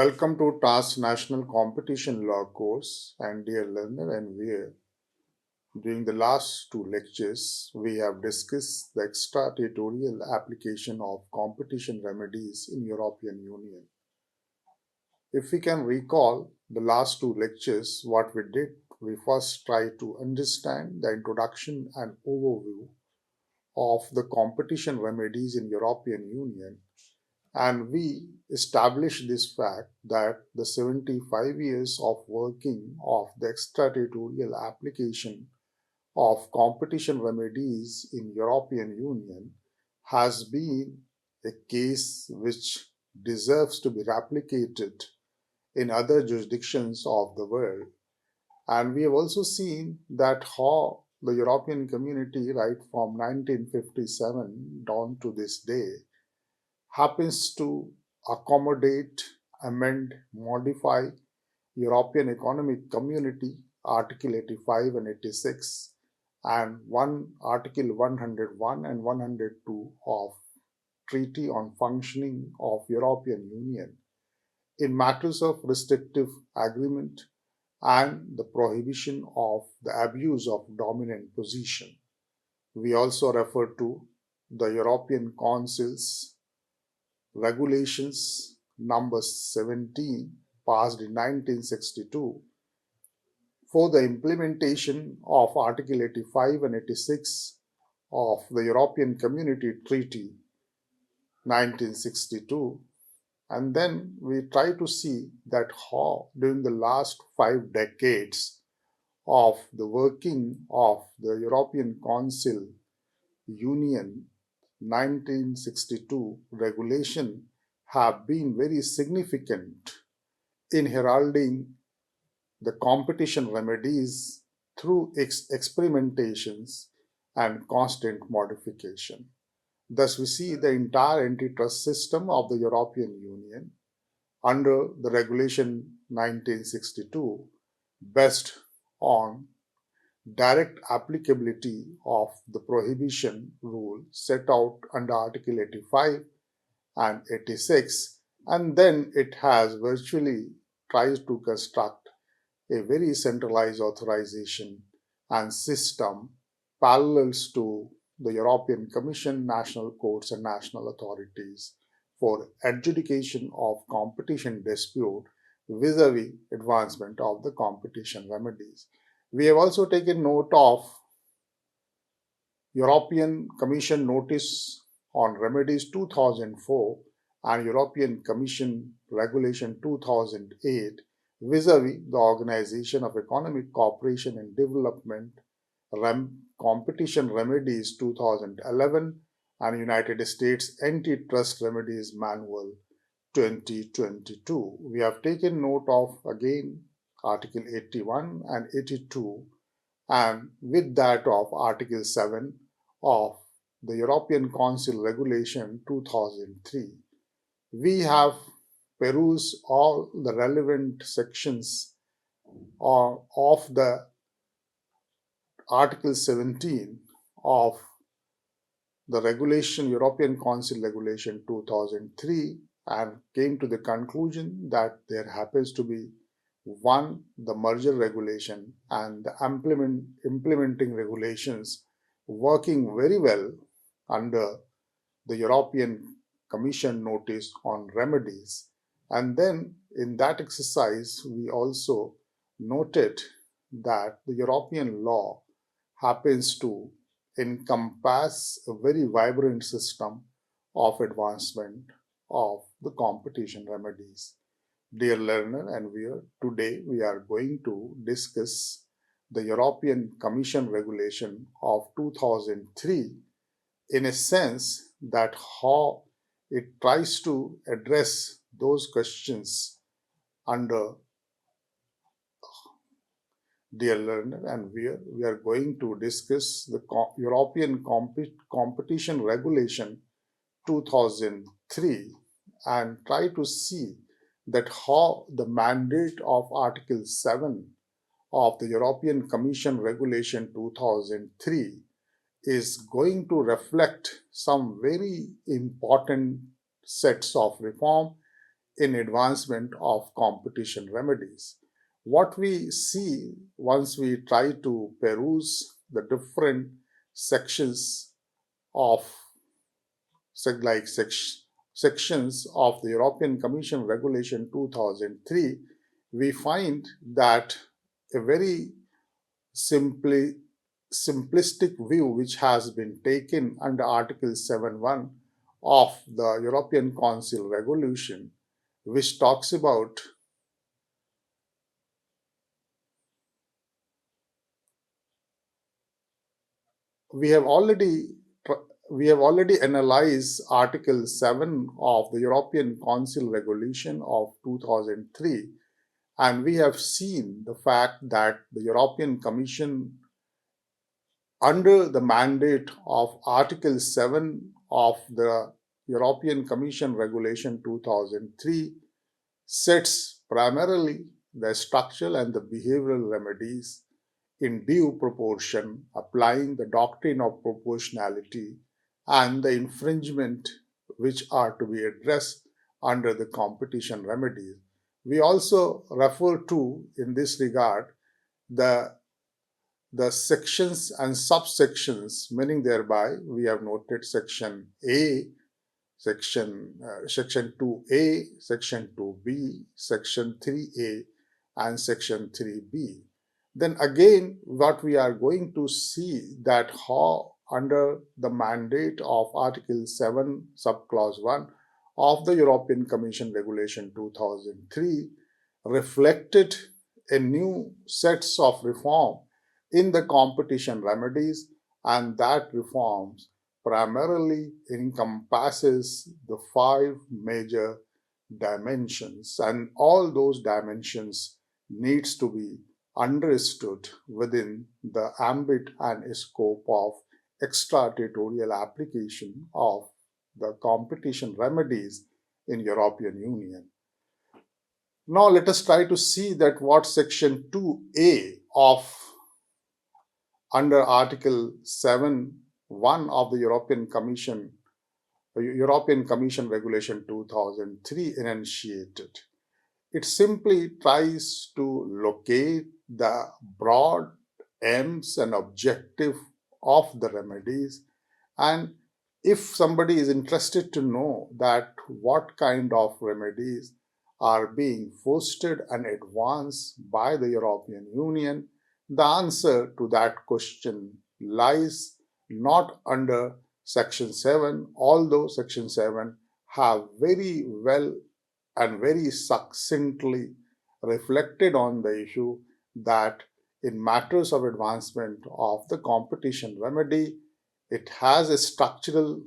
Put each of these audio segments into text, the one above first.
Welcome to Transnational Competition Law course and dear learner and viewer. During the last two lectures, we have discussed the extraterritorial application of competition remedies in European Union. If we can recall the last two lectures, what we did, we first tried to understand the introduction and overview of the competition remedies in European Union. And we established this fact that the 75 years of working of the extraterritorial application of competition remedies in European Union has been a case which deserves to be replicated in other jurisdictions of the world. And we have also seen that how the European community, right from 1957 down to this day, happens to accommodate, amend, modify European Economic Community Article 85 and 86 and one Article 101 and 102 of Treaty on Functioning of European Union in matters of restrictive agreement and the prohibition of the abuse of dominant position. We also refer to the European Council's Regulations number 17 passed in 1962 for the implementation of Article 85 and 86 of the European Community Treaty 1962. And then we try to see that how during the last 5 decades of the working of the European Council Union 1962 regulation have been very significant in heralding the competition remedies through experimentations and constant modification. Thus, we see the entire antitrust system of the European Union under the Regulation 1962 based on direct applicability of the prohibition rule set out under Article 85 and 86, and then it has virtually tried to construct a very centralized authorization and system parallels to the European Commission, national courts, and national authorities for adjudication of competition dispute vis-a-vis advancement of the competition remedies. We have also taken note of European Commission Notice on Remedies 2004 and European Commission Regulation 2008 vis-a-vis the Organization of Economic Cooperation and Development Competition Remedies 2011 and United States Antitrust Remedies Manual 2022. We have taken note of again Article 81 and 82 and with that of Article 7 of the European Council Regulation 2003. We have perused all the relevant sections of the Article 17 of the regulation, European Council Regulation 2003, and came to the conclusion that there happens to be one, the merger regulation and the implementing regulations working very well under the European Commission notice on remedies. And then in that exercise, we also noted that the European law happens to encompass a very vibrant system of advancement of the competition remedies. Dear learner and viewer, today we are going to discuss the European Commission regulation of 2003 in a sense that how it tries to address those questions under. Dear learner and viewer, we are going to discuss the European Competition Regulation 2003 and try to see that how the mandate of Article 7 of the European Commission Regulation 2003 is going to reflect some very important sets of reform in advancement of competition remedies. What we see once we try to peruse the different sections of like sections of the European Commission Regulation 2003, we find that a very simply simplistic view which has been taken under Article 7.1 of the European Council Regulation, which talks about we have already we have already analyzed Article 7 of the European Council Regulation of 2003, and we have seen the fact that the European Commission, under the mandate of Article 7 of the European Commission Regulation 2003, sets primarily the structural and the behavioral remedies in due proportion, applying the doctrine of proportionality and the infringement which are to be addressed under the competition remedies. We also refer to, in this regard, the the sections and subsections, meaning thereby we have noted section A, section 2A, section 2B, section 3A, and section 3B. Then again, what we are going to see that how under the mandate of Article 7, subclause 1 of the European Commission Regulation 2003 reflected a new sets of reform in the competition remedies, and that reforms primarily encompasses the five major dimensions, and all those dimensions needs to be understood within the ambit and scope of extraterritorial application of the competition remedies in European Union. Now let us try to see that what section 2A of under Article 7.1 of the European Commission Regulation 2003 enunciated. It simply tries to locate the broad aims and objective of the remedies, and if somebody is interested to know that what kind of remedies are being fostered and advanced by the European Union, the answer to that question lies not under Section 7, although Section 7 have very well and very succinctly reflected on the issue that in matters of advancement of the competition remedy, it has a structural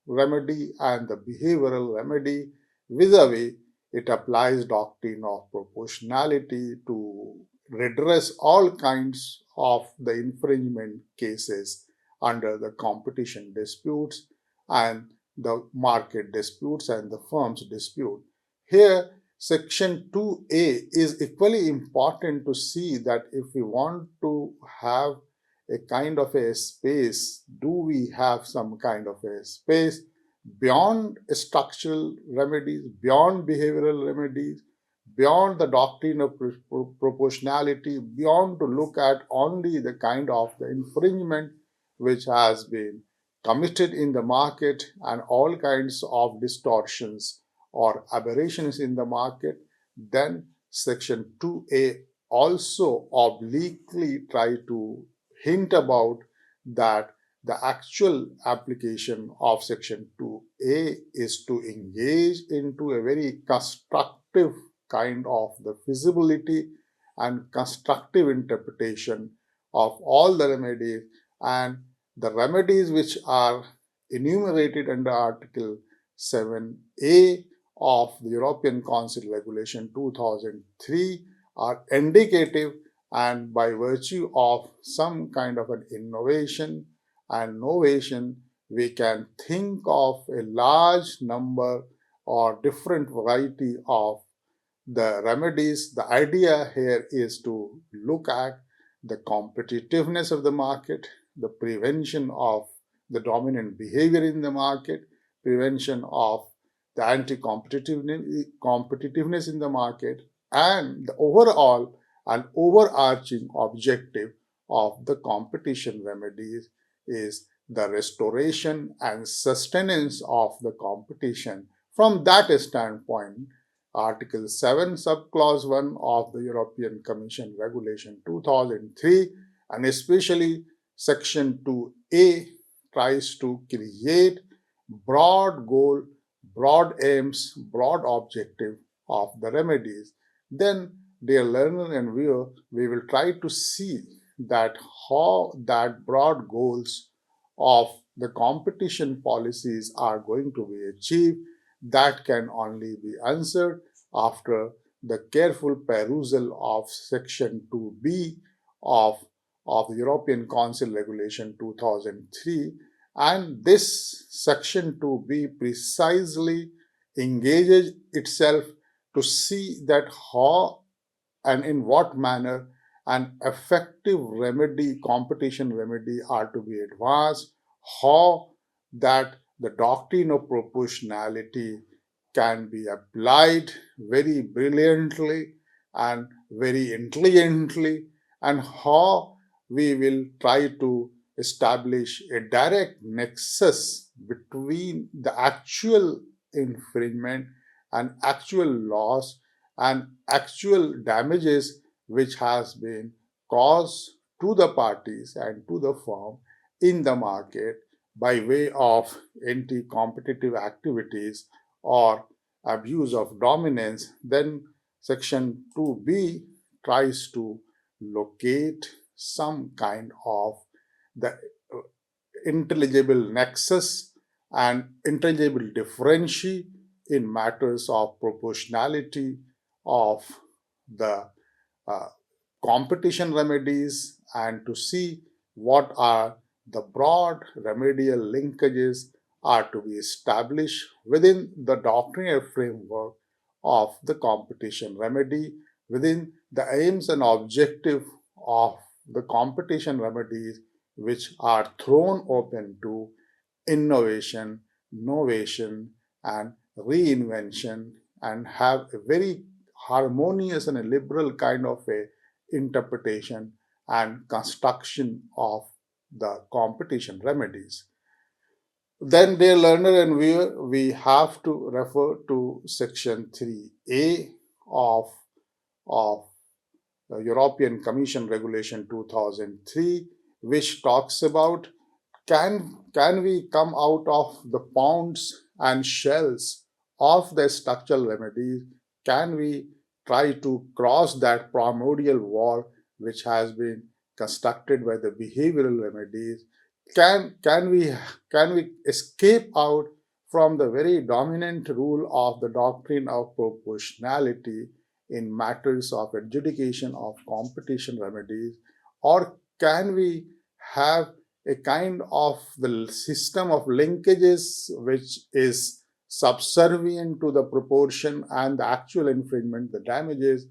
remedy and the behavioral remedy. Vis-a-vis, it applies doctrine of proportionality to redress all kinds of the infringement cases under the competition disputes and the market disputes and the firm's dispute. Here, section 2A is equally important to see that if we want to have a kind of a space, do we have some kind of a space beyond structural remedies, beyond behavioral remedies, beyond the doctrine of proportionality, beyond to look at only the kind of the infringement which has been committed in the market and all kinds of distortions or aberrations in the market, then section 2A also obliquely try to hint about that the actual application of section 2A is to engage into a very constructive kind of the feasibility and constructive interpretation of all the remedies, and the remedies which are enumerated under Article 7A of the European Council Regulation 2003 are indicative, and by virtue of some kind of an innovation and novation, we can think of a large number or different variety of the remedies. The idea here is to look at the competitiveness of the market, the prevention of the dominant behavior in the market, prevention of the anti-competitiveness in the market, and the overall and overarching objective of the competition remedies is the restoration and sustenance of the competition. From that standpoint, Article 7, Subclause 1 of the European Commission Regulation 2003, and especially Section 2A, tries to create broad goal, broad aims, broad objective of the remedies. Then, dear learner and viewer, we will try to see that how that broad goals of the competition policies are going to be achieved. That can only be answered after the careful perusal of section 2b of, of the European Council Regulation 2003. And this section 2b precisely engages itself to see that how and in what manner an effective remedy, competition remedy, are to be advanced, how that the doctrine of proportionality can be applied very brilliantly and very intelligently, and how we will try to establish a direct nexus between the actual infringement and actual loss and actual damages which has been caused to the parties and to the firm in the market by way of anti-competitive activities or abuse of dominance. Then section 2b tries to locate some kind of the intelligible nexus and intelligible differentiate in matters of proportionality of the uh, competition remedies, and to see what are the broad remedial linkages are to be established within the doctrinal framework of the competition remedy, within the aims and objective of the competition remedies, which are thrown open to innovation, novation, and reinvention, and have a very harmonious and a liberal kind of a interpretation and construction of the competition remedies. Then, dear learner and viewer, we have to refer to section 3a of the European Commission Regulation 2003, which talks about can we come out of the pounds and shells of the structural remedies? Can we try to cross that primordial wall which has been constructed by the behavioral remedies? Can we escape out from the very dominant rule of the doctrine of proportionality in matters of adjudication of competition remedies, or can we have a kind of the system of linkages which is subservient to the proportion and the actual infringement, the damages?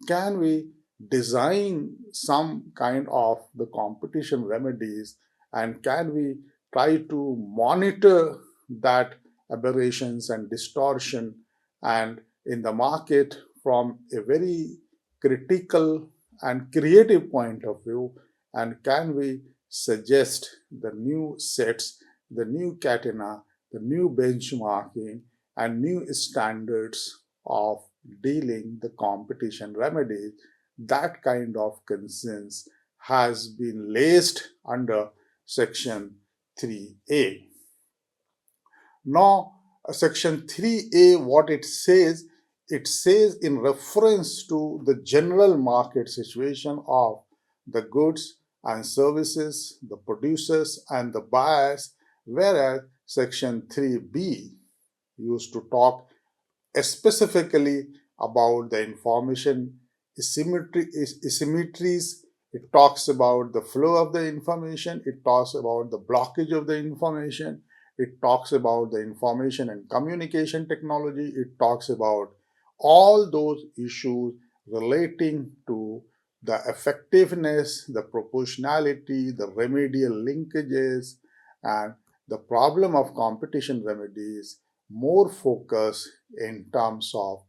Can we design some kind of the competition remedies, and can we try to monitor that aberrations and distortion and in the market from a very critical and creative point of view, and can we suggest the new sets, the new catena, the new benchmarking, and new standards of dealing the competition remedies? That kind of concerns has been laced under section 3a. Now, section 3a, what it says in reference to the general market situation of the goods and services, the producers and the buyers, whereas section 3b used to talk specifically about the information asymmetries. It talks about the flow of the information. It talks about the blockage of the information. It talks about the information and communication technology. It talks about all those issues relating to the effectiveness, the proportionality, the remedial linkages, and the problem of competition remedies more focus in terms of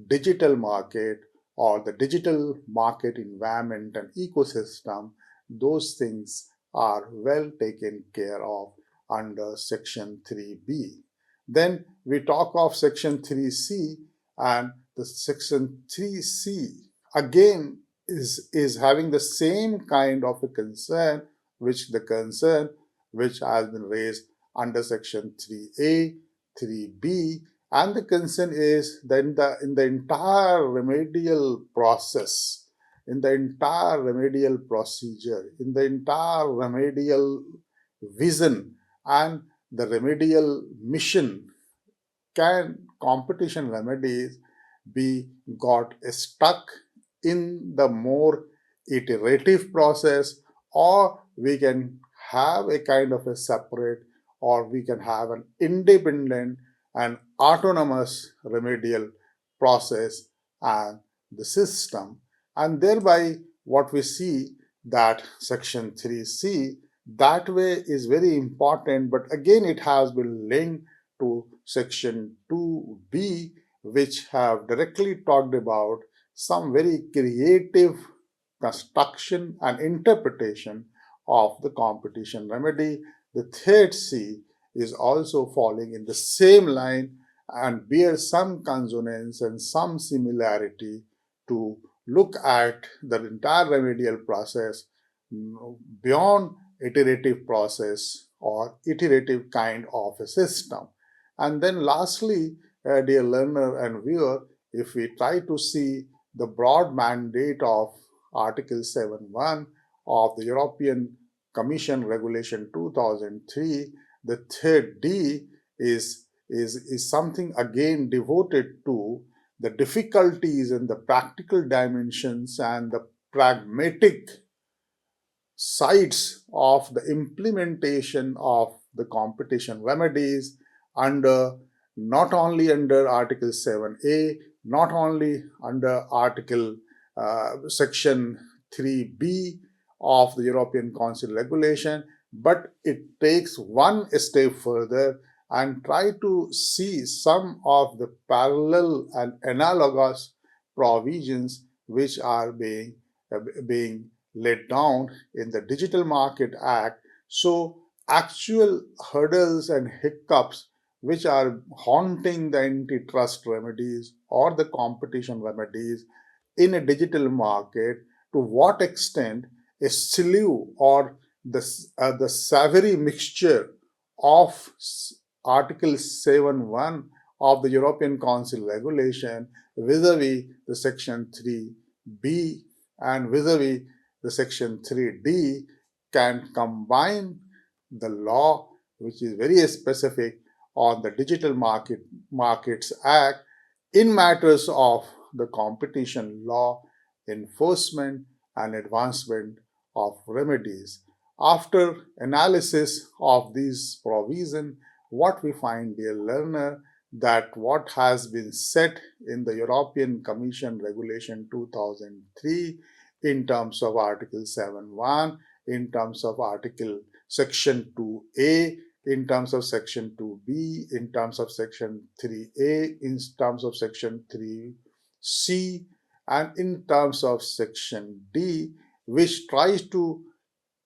digital market or the digital market environment and ecosystem. Those things are well taken care of under Section 3B. Then we talk of Section 3C, and the Section 3C again is having the same kind of a concern, which has been raised under Section 3A, 3B, and the concern is that in the entire remedial process, in the entire remedial procedure, in the entire remedial vision and the remedial mission, can competition remedies be got stuck in the more iterative process, or we can have a kind of a separate, or we can have an independent and autonomous remedial process and the system. And thereby what we see that Section 3C that way is very important, but again it has been linked to Section 2B, which have directly talked about some very creative construction and interpretation of the competition remedy. The third C is also falling in the same line and bears some consonance and some similarity to look at the entire remedial process beyond iterative process or iterative kind of a system. And then lastly, dear learner and viewer, if we try to see the broad mandate of Article 7.1 of the European Commission Regulation 2003, the third D is something again devoted to the difficulties and the practical dimensions and the pragmatic sides of the implementation of the competition remedies under not only under Article 7A, not only under Article Section 3B of the European Council regulation, but it takes one step further and try to see some of the parallel and analogous provisions which are being laid down in the Digital Market Act. So actual hurdles and hiccups which are haunting the antitrust remedies or the competition remedies in a digital market, to what extent a slew or the savory mixture of Article 7.1 of the European Council regulation vis-a-vis the Section 3B and vis-a-vis the Section 3D can combine the law, which is very specific on the Digital Markets Act, in matters of the competition law, enforcement, and advancement of remedies. After analysis of these provisions, what we find, dear learner, that what has been set in the European Commission Regulation 2003 in terms of Article 7.1, in terms of Article Section 2A, in terms of Section 2B, in terms of Section 3A, in terms of Section 3C, and in terms of Section D, which tries to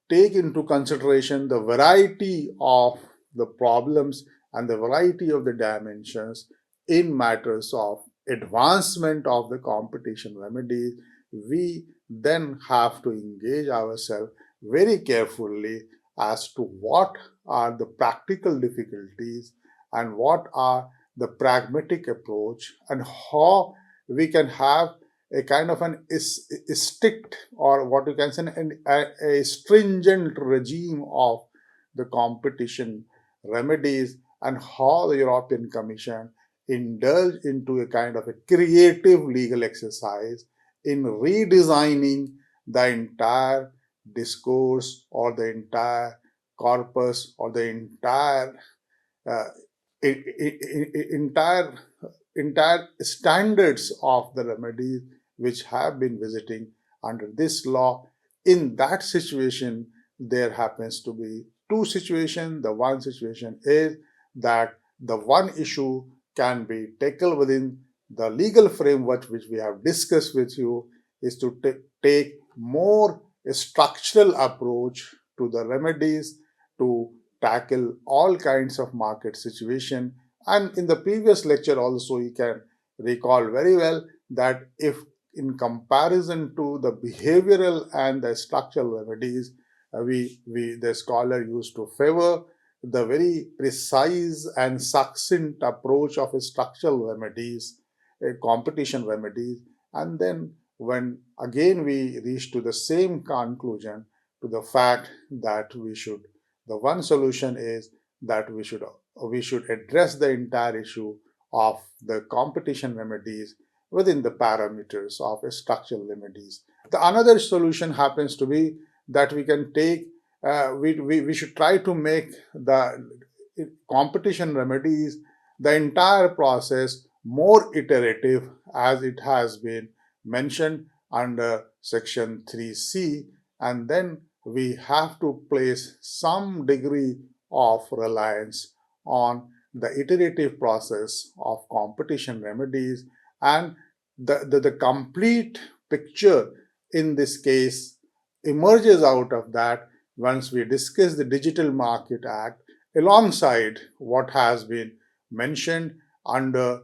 take into consideration the variety of the problems and the variety of the dimensions in matters of advancement of the competition remedies. We then have to engage ourselves very carefully as to what are the practical difficulties and what are the pragmatic approach, and how we can have a kind of an strict, or what you can say, a stringent regime of the competition remedies, and how the European Commission indulged into a kind of a creative legal exercise in redesigning the entire discourse or the entire corpus or the uh, entire entire standards of the remedies which have been visiting under this law. In that situation, there happens to be two situations. The one situation is that the one issue can be tackled within the legal framework which we have discussed with you is to take more a structural approach to the remedies to tackle all kinds of market situation. And in the previous lecture also you can recall very well that if in comparison to the behavioral and the structural remedies, we the scholar used to favor the very precise and succinct approach of a structural remedies, a competition remedies, and then when again we reach to the same conclusion to the fact that the one solution is that we should address the entire issue of the competition remedies within the parameters of a structural remedies. The another solution happens to be that we can take we should try to make the competition remedies, the entire process more iterative as it has been mentioned under section 3C, and then we have to place some degree of reliance on the iterative process of competition remedies, and the complete picture in this case emerges out of that once we discuss the Digital Market Act alongside what has been mentioned under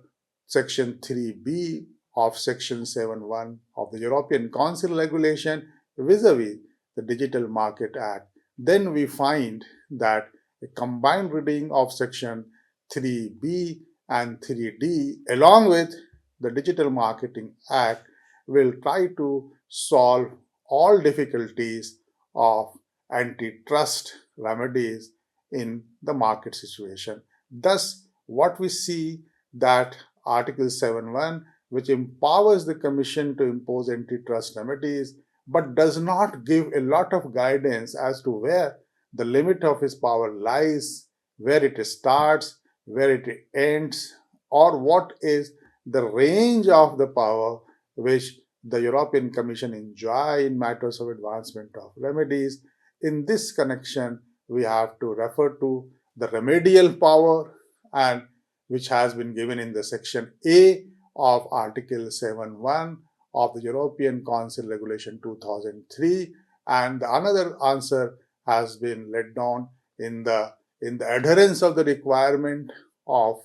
Section 3B of Section 7.1 of the European Council regulation vis-a-vis the Digital Market Act. Then we find that a combined reading of Section 3B and 3D along with the Digital Marketing Act will try to solve all difficulties of antitrust remedies in the market situation. Thus, what we see that Article 7.1, which empowers the Commission to impose antitrust remedies, but does not give a lot of guidance as to where the limit of its power lies, where it starts, where it ends, or what is the range of the power which the European Commission enjoy in matters of advancement of remedies. In this connection, we have to refer to the remedial power and which has been given in the section A of Article 7.1 of the European Council Regulation 2003, and another answer has been laid down in the adherence of the requirement of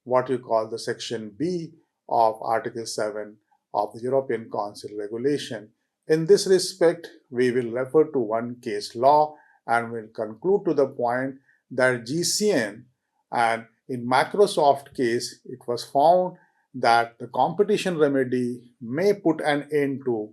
what you call the section B of Article 7 of the European Council regulation. In this respect, we will refer to one case law and will conclude to the point that GCN, and in Microsoft case, it was found that the competition remedy may put an end to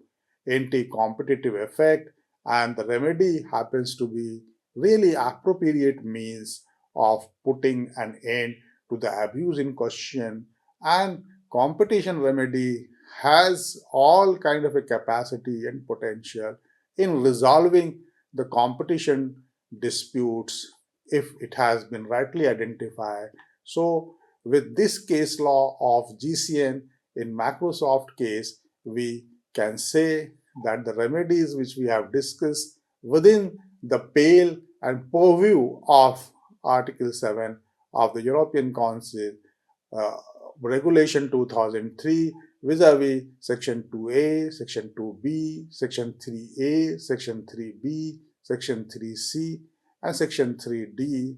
anti-competitive effect, and the remedy happens to be really appropriate means of putting an end to the abuse in question, and competition remedy has all kind of a capacity and potential in resolving the competition disputes if it has been rightly identified. So with this case law of GCN in Microsoft case, we can say that the remedies which we have discussed within the pale and purview of Article 7 of the European Council uh, Regulation 2003 vis-a-vis Section 2A, Section 2B, Section 3A, Section 3B, Section 3C, and Section 3D,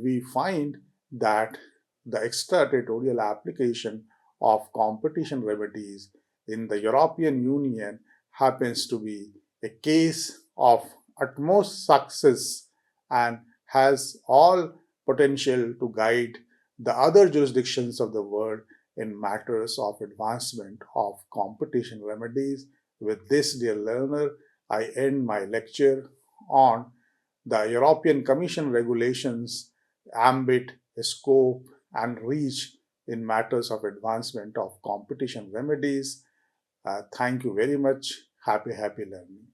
we find that the extraterritorial application of competition remedies in the European Union happens to be a case of utmost success and has all potential to guide the other jurisdictions of the world in matters of advancement of competition remedies. With this, dear learner, I end my lecture on the European Commission regulations, ambit, scope, and reach in matters of advancement of competition remedies. Thank you very much. Happy learning.